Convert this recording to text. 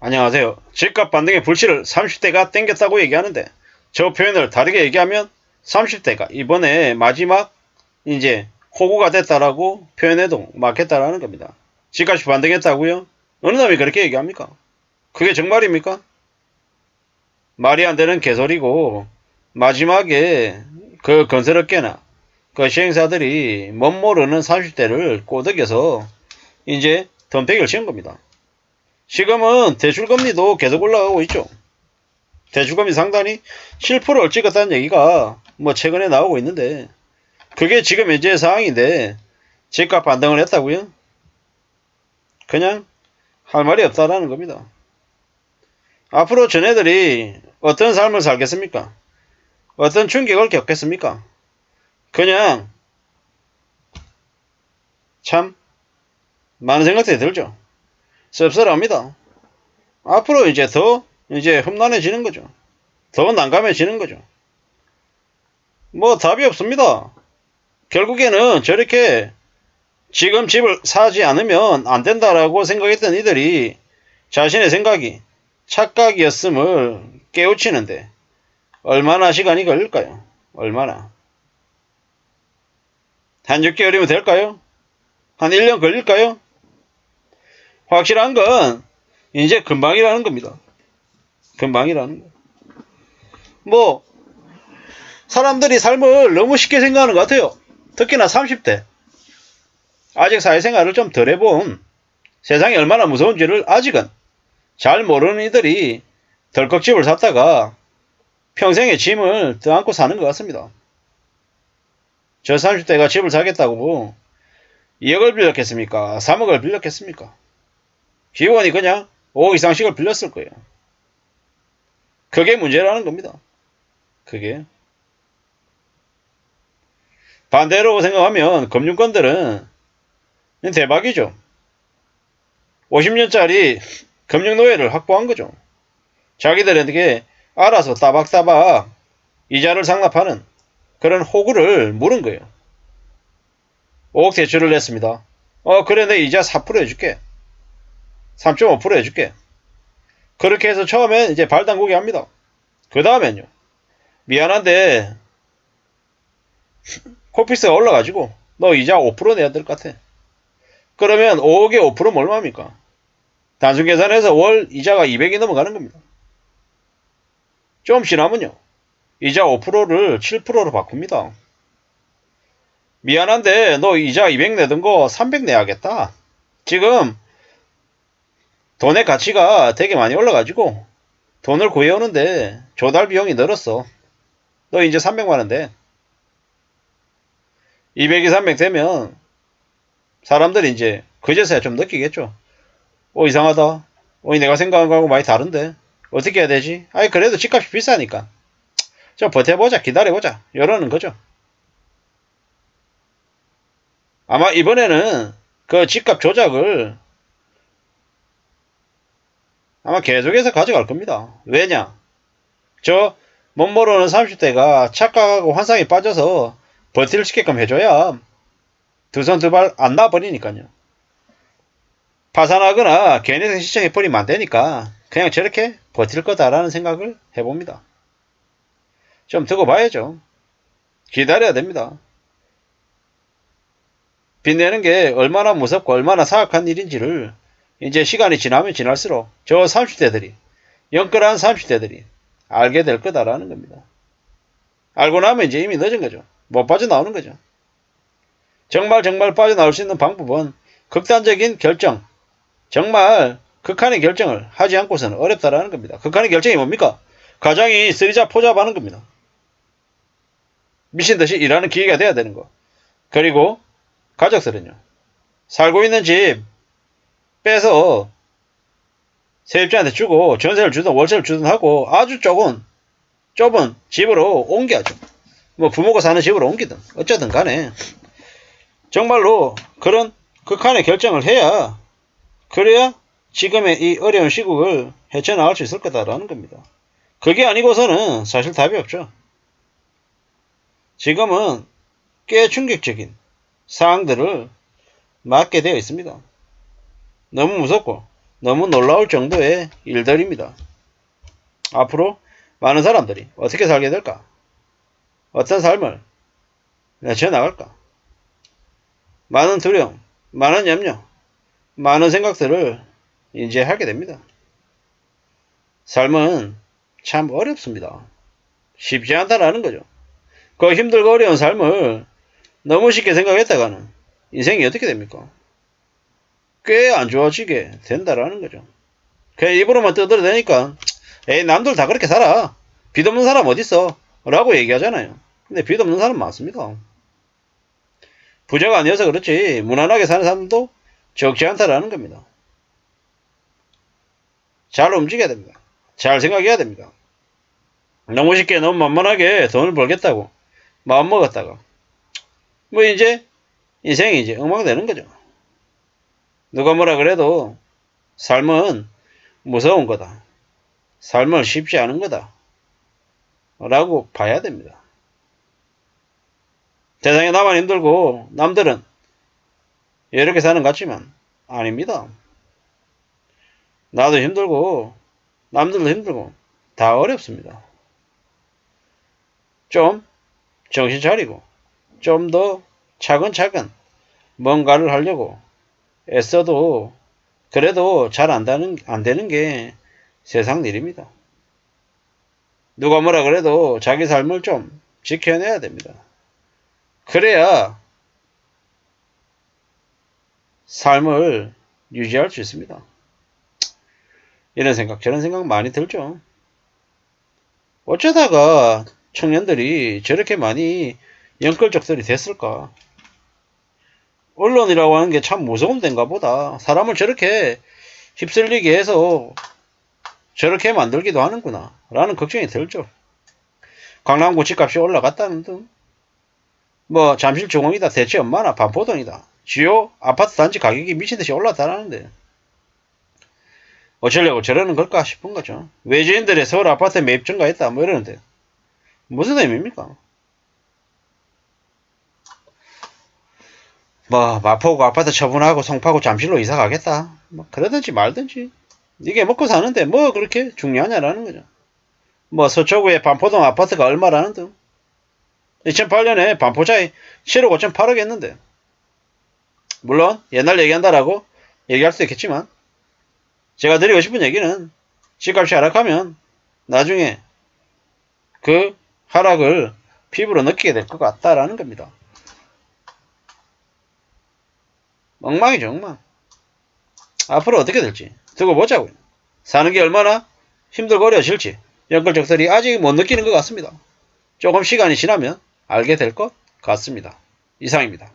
안녕하세요. 집값 반등의 불씨를 30대가 땡겼다고 얘기하는데 저 표현을 다르게 얘기하면 30대가 이번에 마지막 이제 호구가 됐다라고 표현해도 맞겠다라는 겁니다. 집값이 반등했다고요? 어느 놈이 그렇게 얘기합니까? 그게 정말입니까? 말이 안 되는 개소리고 마지막에 그 건설업계나 그 시행사들이 멋 모르는 30대를 꼬드겨서 이제 덤태기를 씌운 겁니다. 지금은 대출금리도 계속 올라가고 있죠. 대출금리 상단이 7%를 찍었다는 얘기가 뭐 최근에 나오고 있는데 그게 지금 현재 상황인데 집값 반등을 했다고요? 그냥 할 말이 없다라는 겁니다. 앞으로 전애들이 어떤 삶을 살겠습니까? 어떤 충격을 겪겠습니까? 그냥 참 많은 생각들이 들죠. 씁쓸합니다. 앞으로 이제 더 이제 험난해지는 거죠. 더 난감해지는 거죠. 뭐 답이 없습니다. 결국에는 저렇게 지금 집을 사지 않으면 안 된다라고 생각했던 이들이 자신의 생각이 착각이었음을 깨우치는데 얼마나 시간이 걸릴까요? 얼마나? 한 6개월이면 될까요? 한 1년 걸릴까요? 확실한 건 이제 금방이라는 겁니다. 금방이라는 거. 뭐 사람들이 삶을 너무 쉽게 생각하는 것 같아요. 특히나 30대. 아직 사회생활을 좀 덜 해본 세상이 얼마나 무서운지를 아직은 잘 모르는 이들이 덜컥 집을 샀다가 평생의 짐을 떠안고 사는 것 같습니다. 저 30대가 집을 사겠다고 2억을 빌렸겠습니까? 3억을 빌렸겠습니까? 기본이 그냥 5억 이상씩을 빌렸을 거예요. 그게 문제라는 겁니다. 그게. 반대로 생각하면 금융권들은 대박이죠. 50년짜리 금융노예를 확보한 거죠. 자기들에게 알아서 따박따박 이자를 상납하는 그런 호구를 물은 거예요. 5억 대출을 냈습니다. 그래 내 이자 4% 해줄게. 3.5% 해줄게. 그렇게 해서 처음엔 이제 발당국이 합니다. 그 다음엔요. 미안한데 코피스가 올라가지고 너 이자 5% 내야 될 것 같아. 그러면 5억에 5%면 얼마입니까? 단순 계산해서 월 이자가 200이 넘어가는 겁니다. 좀 지나면요. 이자 5%를 7%로 바꿉니다. 미안한데 너 이자 200 내던 거 300 내야겠다. 지금 돈의 가치가 되게 많이 올라가지고 돈을 구해오는데 조달 비용이 늘었어. 너 이제 300만원 돼. 200이 300 되면 사람들이 이제 그제서야 좀 느끼겠죠. 이상하다. 내가 생각한 거하고 많이 다른데. 어떻게 해야 되지? 아니 그래도 집값이 비싸니까 좀 버텨보자, 기다려보자, 이러는 거죠. 아마 이번에는 그 집값 조작을 아마 계속해서 가져갈 겁니다. 왜냐? 저 못 모르는 30대가 착각하고 환상에 빠져서 버틸 수 있게끔 해줘야 두 손 두 발 안 놔버리니까요. 파산하거나 괜히 시청해버리면 안 되니까 그냥 저렇게 버틸 거다라는 생각을 해봅니다. 좀 두고 봐야죠. 기다려야 됩니다. 빚내는 게 얼마나 무섭고 얼마나 사악한 일인지를 이제 시간이 지나면 지날수록 저 30대들이, 영끌한 30대들이 알게 될 거다라는 겁니다. 알고 나면 이제 이미 늦은 거죠. 못 빠져나오는 거죠. 정말 빠져나올 수 있는 방법은 극단적인 결정, 정말 극한의 결정을 하지 않고서는 어렵다라는 겁니다. 극한의 결정이 뭡니까? 가장이 쓰리자 포잡하는 겁니다. 미친듯이 일하는 기회가 돼야 되는 거. 그리고 가족들은요. 살고 있는 집 빼서 세입자한테 주고 전세를 주든 월세를 주든 하고 아주 좁은 집으로 옮겨야죠. 뭐 부모가 사는 집으로 옮기든 어쩌든 간에 정말로 그런 극한의 결정을 해야 그래야 지금의 이 어려운 시국을 헤쳐나갈 수 있을 거다라는 겁니다. 그게 아니고서는 사실 답이 없죠. 지금은 꽤 충격적인 사항들을 맞게 되어 있습니다. 너무 무섭고 너무 놀라울 정도의 일들입니다. 앞으로 많은 사람들이 어떻게 살게 될까? 어떤 삶을 내쳐나갈까? 많은 두려움, 많은 염려, 많은 생각들을 이제 하게 됩니다. 삶은 참 어렵습니다. 쉽지 않다라는 거죠. 그 힘들고 어려운 삶을 너무 쉽게 생각했다가는 인생이 어떻게 됩니까? 꽤 안 좋아지게 된다라는 거죠. 그냥 입으로만 떠들어대니까 에이 남들 다 그렇게 살아. 빚 없는 사람 어딨어? 라고 얘기하잖아요. 근데 빚 없는 사람 많습니다. 부자가 아니어서 그렇지 무난하게 사는 사람도 적지 않다라는 겁니다. 잘 움직여야 됩니다. 잘 생각해야 됩니다. 너무 쉽게 너무 만만하게 돈을 벌겠다고 마음먹었다가 뭐 이제 인생이 이제 엉망되는 거죠. 누가 뭐라 그래도 삶은 무서운 거다. 삶은 쉽지 않은 거다. 라고 봐야 됩니다. 세상에 나만 힘들고 남들은 이렇게 사는 것 같지만 아닙니다. 나도 힘들고 남들도 힘들고 다 어렵습니다. 좀 정신 차리고 좀 더 차근차근 뭔가를 하려고 애써도 그래도 잘 안 되는 게 세상 일입니다. 누가 뭐라 그래도 자기 삶을 좀 지켜내야 됩니다. 그래야 삶을 유지할 수 있습니다. 이런 생각 저런 생각 많이 들죠. 어쩌다가 청년들이 저렇게 많이 영끌족들이 됐을까? 언론이라고 하는 게 참 무서운 데인가 보다. 사람을 저렇게 휩쓸리게 해서 저렇게 만들기도 하는구나 라는 걱정이 들죠. 강남구 집값이 올라갔다는 등 뭐 잠실 중흥이다 대체 얼마나 반포동이다 주요 아파트 단지 가격이 미친듯이 올랐다라는데 어쩌려고 저러는 걸까 싶은 거죠. 외지인들의 서울 아파트 매입 증가했다 뭐 이러는데 무슨 의미입니까? 뭐 마포구 아파트 처분하고 송파구 잠실로 이사 가겠다 뭐 그러든지 말든지 이게 먹고 사는데 뭐 그렇게 중요하냐라는 거죠. 뭐 서초구의 반포동 아파트가 얼마라는 등 2008년에 반포자에 7억 5천8억 했는데 물론 옛날 얘기한다라고 얘기할 수도 있겠지만 제가 드리고 싶은 얘기는 집값이 하락하면 나중에 그 하락을 피부로 느끼게 될 것 같다라는 겁니다. 엉망이죠 엉망. 앞으로 어떻게 될지 두고 보자고요. 사는 게 얼마나 힘들고 어려워질지 연끌족들이 아직 못 느끼는 것 같습니다. 조금 시간이 지나면 알게 될 것 같습니다. 이상입니다.